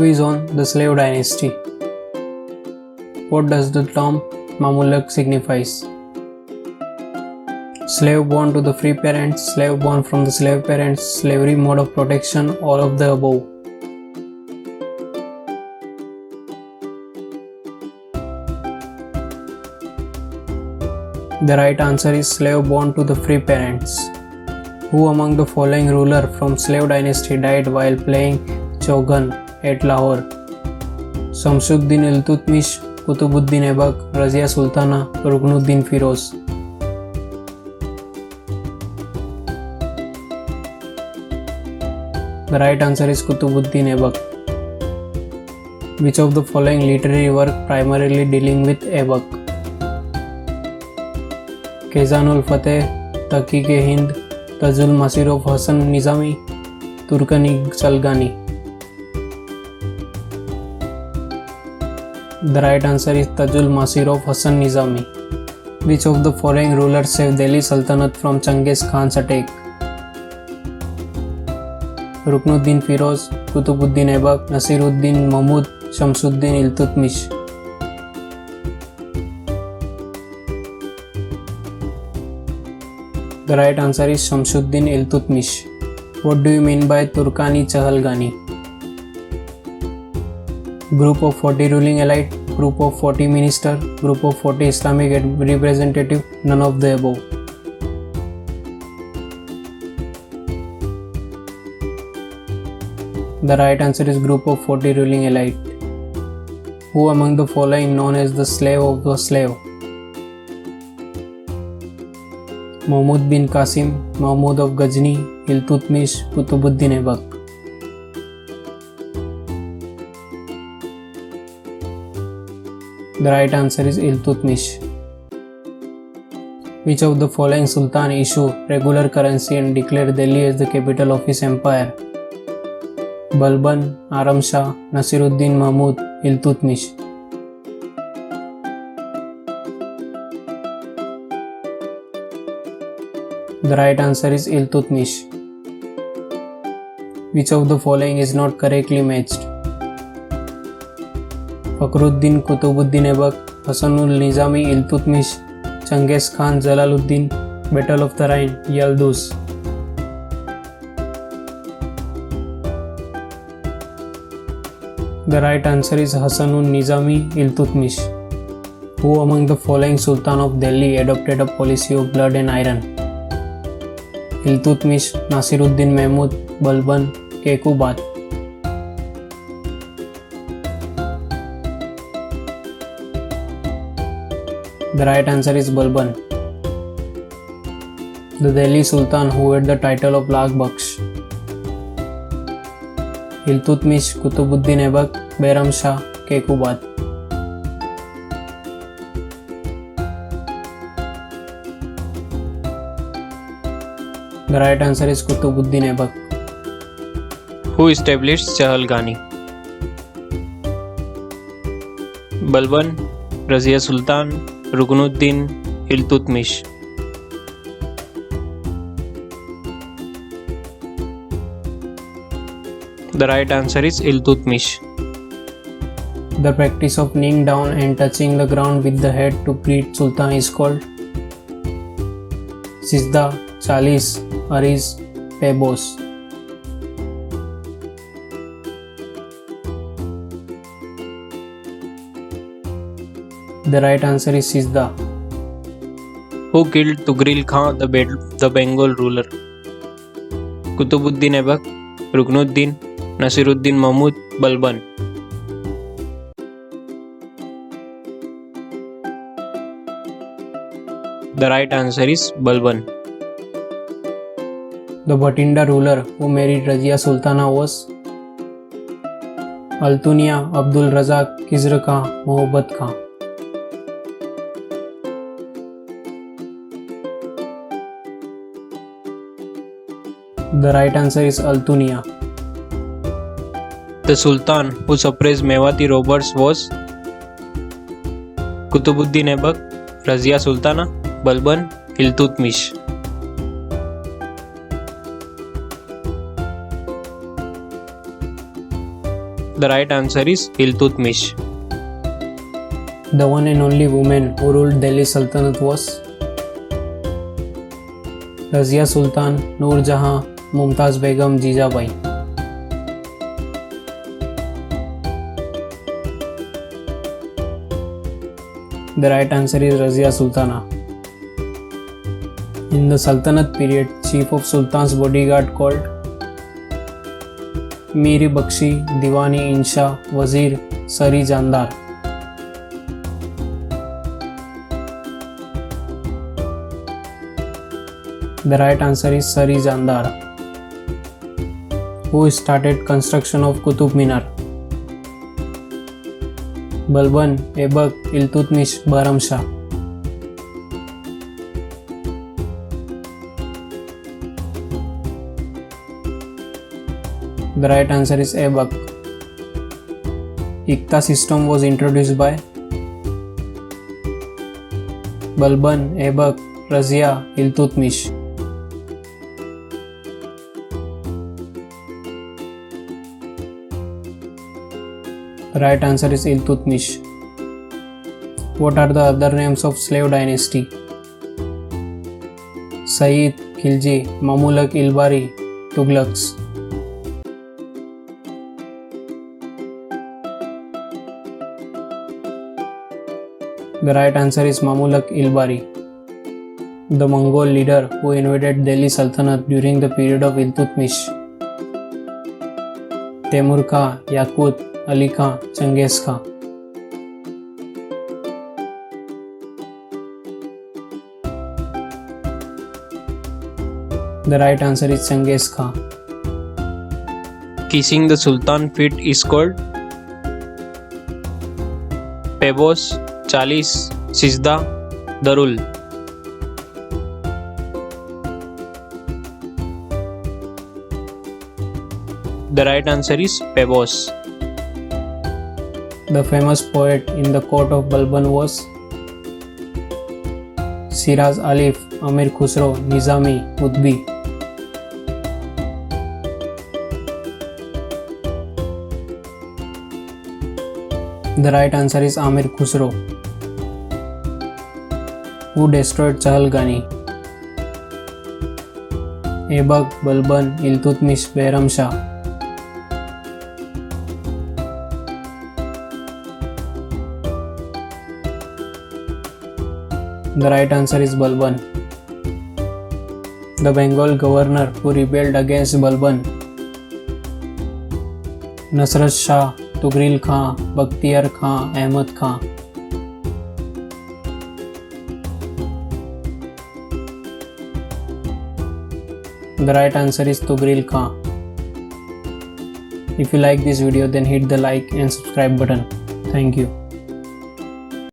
Quiz on the slave dynasty. What does the term Mamluk signifies? Slave born to the free parents, slave born from the slave parents, slavery mode of protection, all of the above. The right answer is slave born to the free parents. Who among the following ruler from slave dynasty died while playing Chogan at Lahore? Shamsuddin Iltutmish, Qutubuddin Aibak, Razia Sultana, Ruknuddin Firoz. The right answer is Qutubuddin Aibak. Which of the following literary work primarily dealing with Aibak? Khezanul Fateh, Tahqiq-e-Hind, Tajul Masir of Hasan Nizami, Turkan-i-Salgani. The right answer is Tajul Masir of Hasan Nizami. Which of the following rulers saved Delhi Sultanate from Genghis Khan's attack? Ruknuddin Firoz, Qutubuddin Aibak, Nasiruddin Mahmud, Shamsuddin Iltutmish. The right answer is Shamsuddin Iltutmish. What do you mean by Turkani-Chahalgani? Group of 40 ruling elite, group of 40 minister, group of 40 Islamic representative, none of the above. The right answer is group of 40 ruling elite. Who among the following known as the slave of the slave? Mahmud bin Qasim, Mahmud of Ghazni, Iltutmish, Qutubuddin Aibak. The right answer is Iltutmish. Which of the following Sultan issued regular currency and declared Delhi as the capital of his empire? Balban, Aram Shah, Nasiruddin Mahmud, Iltutmish. The right answer is Iltutmish. Which of the following is not correctly matched? Fakhruddin, Qutubuddin Aibak, Hasanul Nizami, Iltutmish, Genghis Khan, Jalaluddin, Battle of the Rhine, Yalduz. The right answer is Hasanul Nizami, Iltutmish. Who among the following Sultan of Delhi adopted a policy of blood and iron? Iltutmish, Nasiruddin Mahmud, Balban, Kekubat. The right answer is Balban. The Delhi Sultan who had the title of Lag Bakhsh. Iltutmish, Qutubuddin Aibak, Behram Shah, Kekubat. The right answer is Qutubuddin Aibak. Who established Chahalgani? Balban, Razia Sultan, Ruknuddin, Iltutmish. The right answer is Iltutmish. The practice of kneeling down and touching the ground with the head to greet Sultan is called Sizda, Chalis, Ariz, Pebos. The right answer is Sizda. Who killed Tughril Khan, the Bengal ruler? Qutubuddin Aibak, Ruknuddin, Nasiruddin Mahmud, Balban. The right answer is Balban. The Bhatinda ruler who married Razia Sultana was Altunia, Abdul Razak, Khizr Khan, Mohabbat Khan. The right answer is Altunia. The Sultan who suppressed Mewati robbers was Qutubuddin Aibak, Razia Sultana, Balban, Iltutmish. The right answer is Iltutmish. The one and only woman who ruled Delhi Sultanate was Razia Sultan, Noor Jahan, Mumtaz Begum, Jijabai. The right answer is Razia Sultana. In the Sultanate period, chief of Sultan's bodyguard called Miri Bakshi, Diwani Insha, Wazir, Sari Jandar. The right answer is Sari Jandar. Who started construction of Qutub Minar? Balban, Aibak, Iltutmish, Bahram Shah. The right answer is Aibak. Iqta system was introduced by Balban, Aibak, Razia, Iltutmish. The right answer is Iltutmish. What are the other names of slave dynasty? Sayyid, Khilji, Mamulak, Ilbari, Tughlaqs. The right answer is Mamulak Ilbari. The Mongol leader who invaded Delhi Sultanate during the period of Iltutmish. Temur Khan, Yaqut, Ali Khan, Changiz Khan. The right answer is Changiz Khan. Kissing the Sultan feet is called Pebos, Chalis, Sijda, Darul. The right answer is Pebos. The famous poet in the court of Balban was Siraz Alif, Amir Khusro, Nizami, Utbi. The right answer is Amir Khusro. Who destroyed Chahalgani? Aibak, Balban, Iltutmish, Behram Shah. The right answer is Balban. The Bengal governor who rebelled against Balban. Nasrat Shah, Tughril Khan, Bakhtiyar Khan, Ahmad Khan. The right answer is Tughril Khan. If you like this video, then hit the like and subscribe button. Thank you.